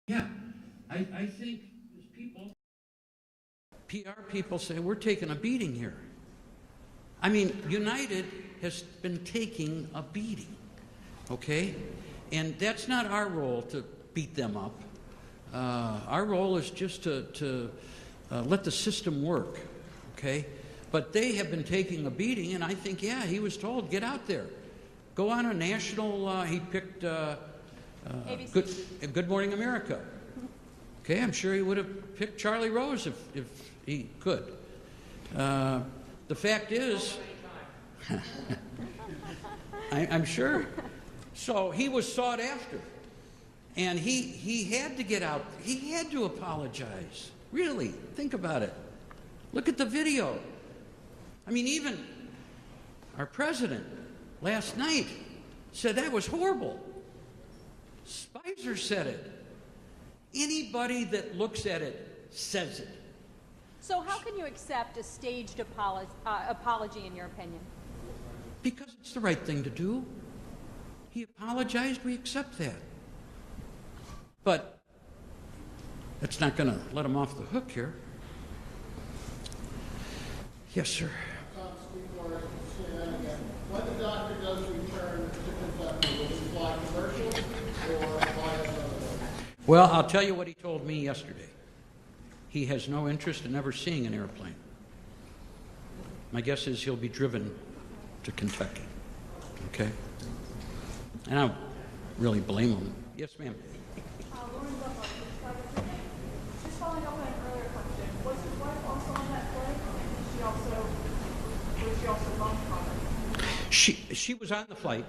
Yeah, I think as people, PR people say, we're taking a beating here. I mean, United has been taking a beating, okay? And that's not our role to beat them up. Our role is just to let the system work, okay? But they have been taking a beating, and I think, yeah, he was told, get out there. Go on a national, he picked Good Morning America. Okay, I'm sure he would have picked Charlie Rose if he could. The fact is, I'm sure. So he was sought after. And he had to get out. He had to apologize. Really, think about it. Look at the video. I mean, even our president last night said that was horrible. Spicer said it. Anybody that looks at it says it. So how can you accept a staged apology in your opinion? Because it's the right thing to do. He apologized, we accept that. But that's not going to let him off the hook here. Yes, sir. When the doctor does return to Kentucky, will he fly commercial or fly another way? Well, I'll tell you what he told me yesterday. He has no interest in ever seeing an airplane. My guess is he'll be driven to Kentucky. Okay? And I don't really blame him. Yes, ma'am. Just following up on an earlier question, was his wife also on that flight? Was she also bumped from it? She was on the flight.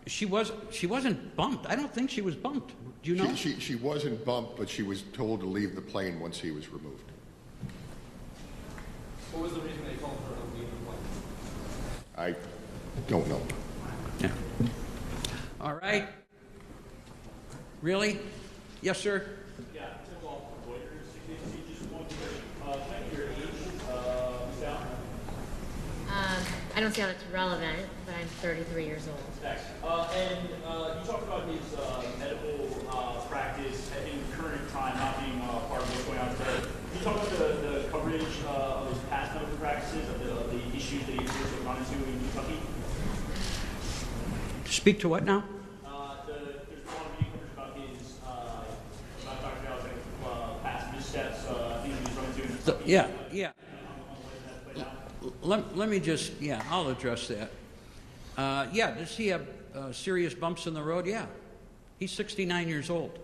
She wasn't bumped. I don't think she was bumped. Do you know? She wasn't bumped, but she was told to leave the plane once he was removed. What was the reason they told her to leave the plane? I don't know. Yeah. All right. Really? Yes, sir. Yeah, Tim Wall from Reuters. CKC, just wanted to check your age, Sal. I don't see how it's relevant, but I'm 33 years old. Thanks. And you talked about his medical practice in current time not being part of what's going on today. Can you talk about the coverage of his past medical practices, of the issues that he was run into in Kentucky? Speak to what now? There's a lot of media coverage about his, about Dr. Alexander's past missteps, things he's run into in Kentucky. Yeah. Let me just, I'll address that. Does he have serious bumps in the road? Yeah. He's 69 years old.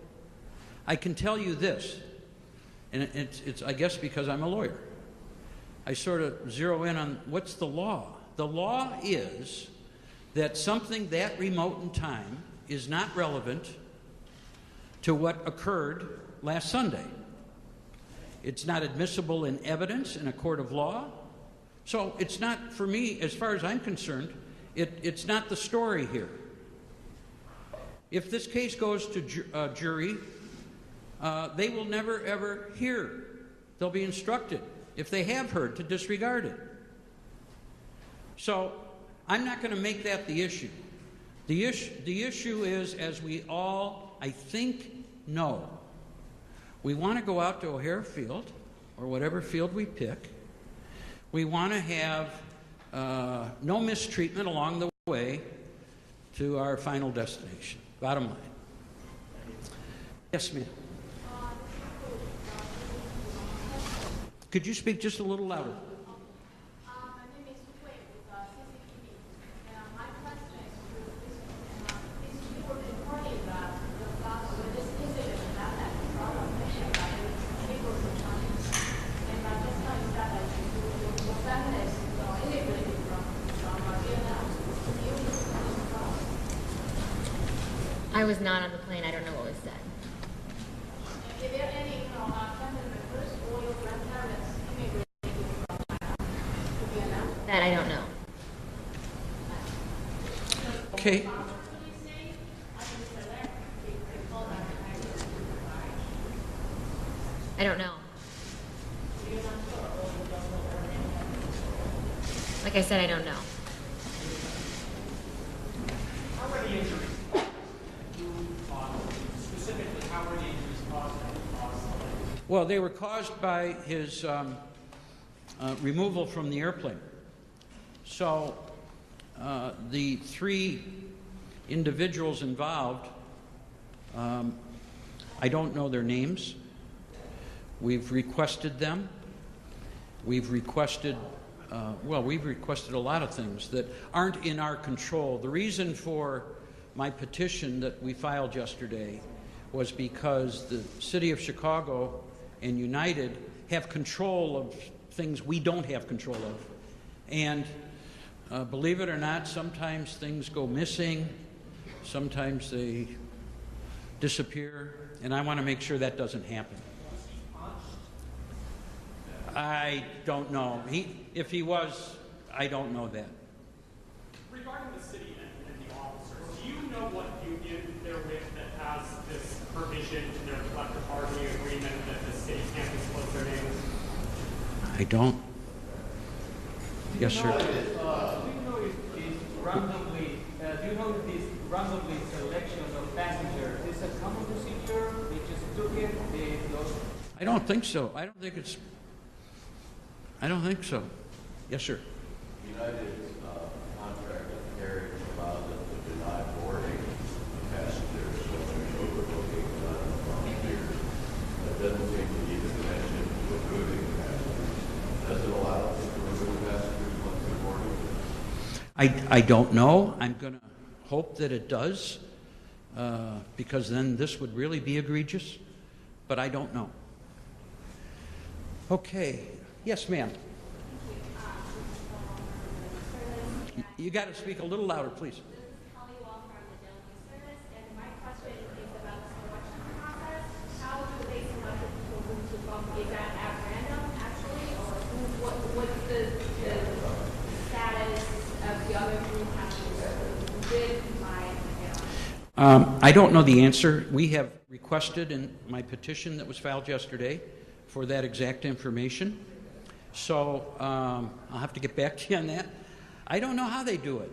I can tell you this, and it's I guess because I'm a lawyer. I sort of zero in on what's the law. The law is that something that remote in time is not relevant to what occurred last Sunday. It's not admissible in evidence in a court of law. So it's not, for me, as far as I'm concerned, it's not the story here. If this case goes to jury, they will never, ever hear. They'll be instructed, if they have heard, to disregard it. So I'm not going to make that the issue. The issue is, as we all, I think, know, we want to go out to O'Hare Field, or whatever field we pick. We want to have no mistreatment along the way to our final destination. Bottom line. Yes, ma'am. Could you speak just a little louder? My name is Wei with CCTV. And my question is to these people reporting that this incident that had problem that people returning. And just now you said that your family is immigrated from Vietnam. I was not on the plane. I don't know what was said. Is there any family members or your grandparents immigrated from China to Vietnam? That I don't know. Okay. I don't know. Like I said, I don't know. How are the injuries? Specific Well, they were caused by his removal from the airplane. So the three individuals involved, I don't know their names. We've requested them. We've requested, we've requested a lot of things that aren't in our control. The reason for my petition that we filed yesterday was because the City of Chicago and United have control of things we don't have control of. And believe it or not, sometimes things go missing, sometimes they disappear, and I want to make sure that doesn't happen. I don't know. If he was, I don't know that. Regarding the city and the officers, do you know what union they're with that has this provision in their collective bargaining agreement that the city can't disclose their names? I don't. Yes, sir. Do you know if these randomly selections of passengers is a common procedure? They just took it, they lost. I don't think so. I don't think so. Yes, sir. United's contract with carriers allows them to deny boarding of passengers, so there's overbooking and non-volunteers. That doesn't seem to even mention removing passengers. Does it allow them to remove passengers once they're boarding? I don't know. I'm going to hope that it does, because then this would really be egregious, but I don't know. Okay. Yes, ma'am. You got to speak a little louder, please. This is Kelly Wall from the Delegate Service, and my question is about the selection process. How do they select the people who to bump? Is that at random, actually, or what's the status of the other three passengers with my airline? I don't know the answer. We have requested in my petition that was filed yesterday for that exact information. So I'll have to get back to you on that. I don't know how they do it.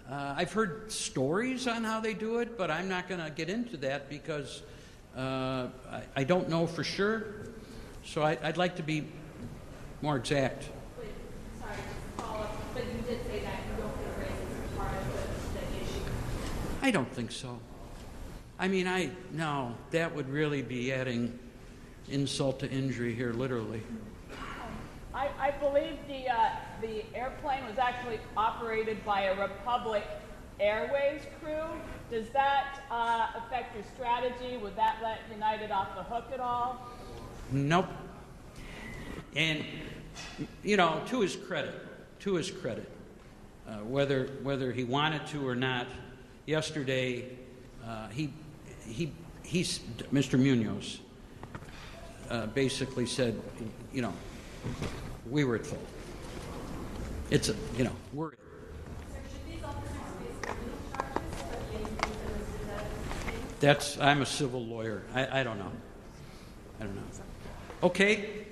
I've heard stories on how they do it, but I'm not going to get into that because I don't know for sure. So I'd like to be more exact. But, sorry, just to follow up, but you did say that you don't think race is part of the issue. I don't think so. I mean, no, that would really be adding insult to injury here, literally. I believe the airplane was actually operated by a Republic Airways crew. Does that affect your strategy? Would that let United off the hook at all? Nope. And, you know, to his credit, whether he wanted to or not, yesterday he's Mr. Munoz basically said, you know, we were at fault. It's a, you know, we're. That's, I'm a civil lawyer. I don't know. Okay.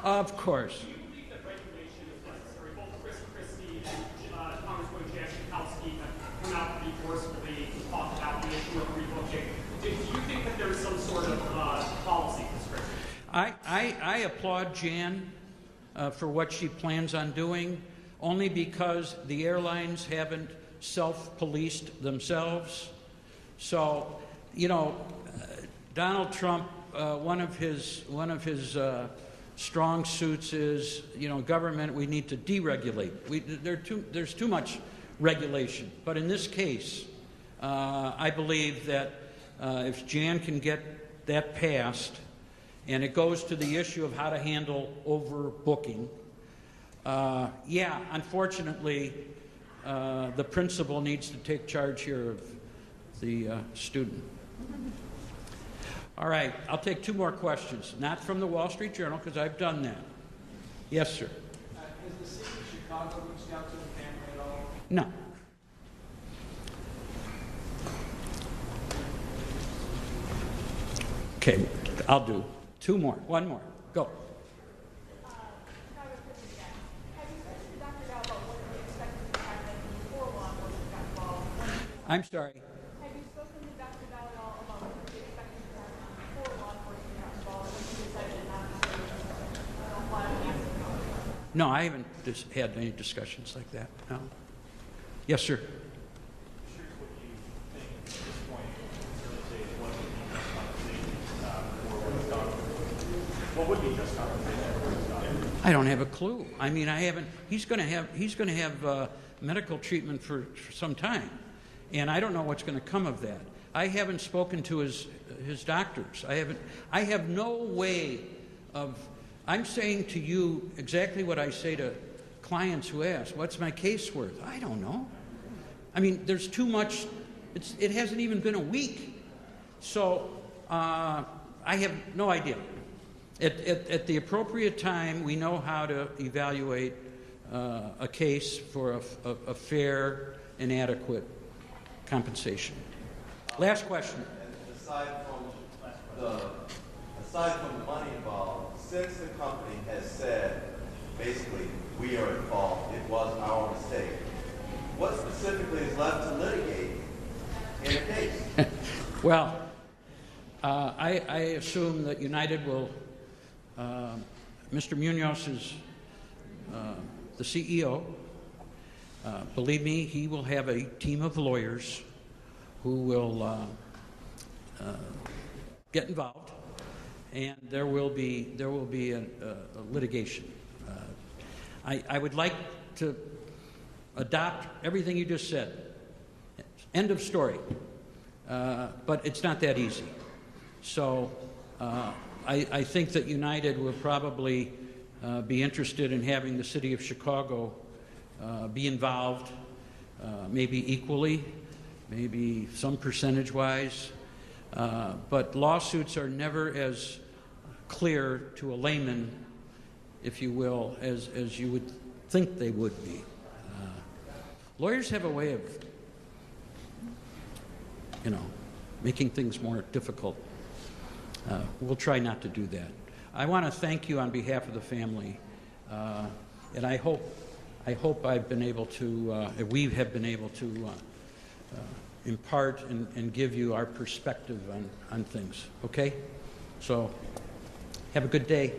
Of course. Do you believe that regulation is necessary? Both Chris Christie and Congresswoman Jan Schakowsky have come out pretty forcefully to talk about the issue of rebooking. Do you think that there is some sort of policy prescription? I applaud Jan for what she plans on doing, only because the airlines haven't self-policed themselves. So, you know, Donald Trump, one of his strong suits is, you know, government, we need to deregulate. There's too much regulation. But in this case, I believe that if Jan can get that passed, and it goes to the issue of how to handle overbooking, yeah, unfortunately, the principal needs to take charge here of the student. All right, I'll take two more questions, not from the Wall Street Journal, because I've done that. Yes, sir. Has the city of Chicago reached out to the family at all? No. Okay, I'll do two more. One more. Go. I'm sorry. Have you spoken to Dr. Bell at all about what you're expecting to happen before law enforcement got involved? No, I haven't had any discussions like that, no. Yes, sir. What would be just compensation for what's done? I don't have a clue. I mean, I haven't. He's going to have medical treatment for some time, and I don't know what's going to come of that. I haven't spoken to his doctors. I have no way of. I'm saying to you exactly what I say to clients who ask, "What's my case worth?" I don't know. I mean, there's too much. It hasn't even been a week, so I have no idea. At the appropriate time, we know how to evaluate a case for a fair and adequate compensation. Last question. And aside from the money involved, since the company has said, basically, we are at fault, it was our mistake, what specifically is left to litigate in a case? Well, I assume that United will. Mr. Munoz is the CEO. Believe me, he will have a team of lawyers who will get involved, and there will be a litigation. I would like to adopt everything you just said. End of story. But it's not that easy. So. I think that United will probably be interested in having the city of Chicago be involved, maybe equally, maybe some percentage-wise. But lawsuits are never as clear to a layman, if you will, as you would think they would be. Lawyers have a way of, making things more difficult. We'll try not to do that. I want to thank you on behalf of the family, and I hope I've been able to, we have been able to impart and give you our perspective on things. Okay, so have a good day.